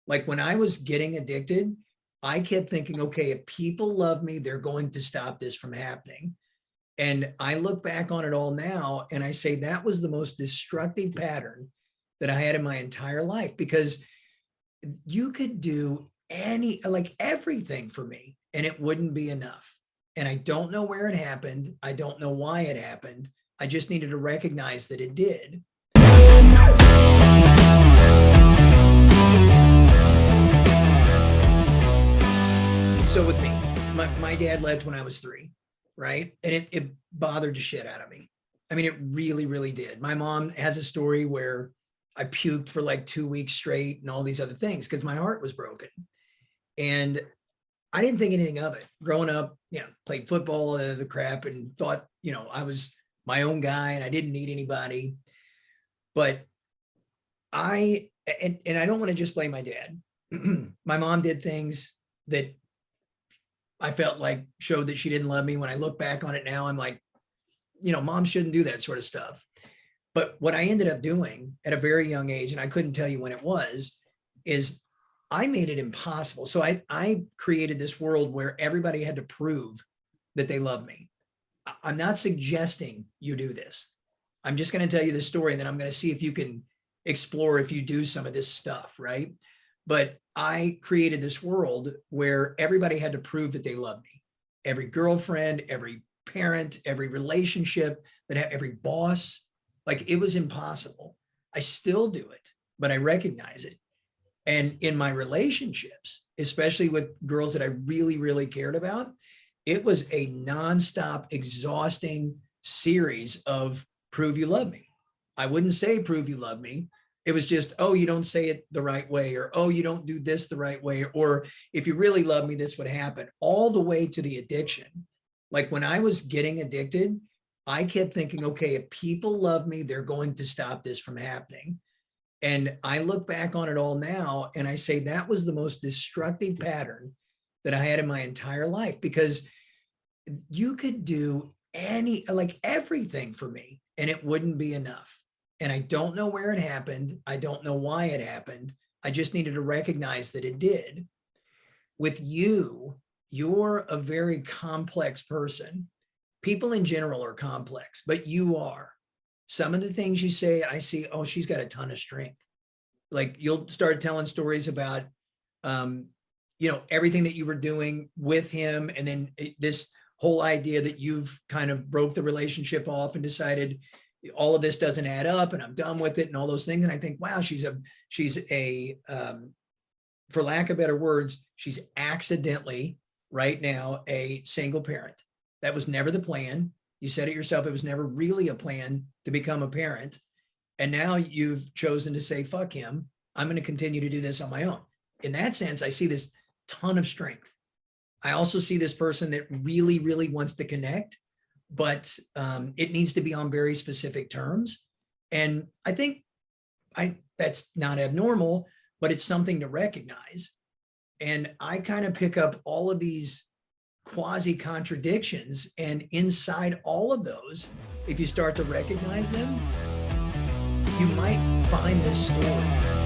Like when I was getting addicted, I kept thinking, okay, if people love me, they're going to stop this from happening. And I look back on it all now and I say that was the most destructive pattern that I had in my entire life, because you could do like everything for me and it wouldn't be enough. And I don't know where it happened. I don't know why it happened. I just needed to recognize that it did. So with me, my dad left when I was 3, right? And it bothered the shit out of me. I mean, it really, really did. My mom has a story where I puked for like 2 weeks straight and all these other things because my heart was broken. And I didn't think anything of it. Growing up, played football, the crap, and thought, I was my own guy and I didn't need anybody. But I don't want to just blame my dad. My mom did things that I felt like showed that she didn't love me. When I look back on it now, I'm like, mom shouldn't do that sort of stuff. But what I ended up doing at a very young age, and I couldn't tell you when it was, is I made it impossible. So I created this world where everybody had to prove that they love me. I'm not suggesting you do this. I'm just going to tell you the story, and then I'm going to see if you can explore if you do some of this stuff, right? But I created this world where everybody had to prove that they love me. Every girlfriend, every parent, every relationship, every boss, like it was impossible. I still do it, but I recognize it. And in my relationships, especially with girls that I really, really cared about, it was a nonstop, exhausting series of prove you love me. I wouldn't say prove you love me. It was just, oh, you don't say it the right way, or, oh, you don't do this the right way, or if you really love me, this would happen, all the way to the addiction. Like when I was getting addicted, I kept thinking, okay, if people love me, they're going to stop this from happening. And I look back on it all now and I say that was the most destructive pattern that I had in my entire life, because you could do like everything for me and it wouldn't be enough. And I don't know where it happened. I don't know why it happened. I just needed to recognize that it did. With you, you're a very complex person. People in general are complex, but you are. Some of the things you say, I see, oh, she's got a ton of strength. Like you'll start telling stories about, everything that you were doing with him. And then this whole idea that you've kind of broke the relationship off and decided all of this doesn't add up and I'm done with it and all those things. And I think, wow, she's a for lack of better words, she's accidentally right now a single parent. That was never the plan. You said it yourself. It was never really a plan to become a parent. And now you've chosen to say, fuck him. I'm going to continue to do this on my own. In that sense, I see this ton of strength. I also see this person that really, really wants to connect, but it needs to be on very specific terms. And I think that's not abnormal, but it's something to recognize. And I kind of pick up all of these quasi contradictions, and inside all of those, if you start to recognize them, you might find this story.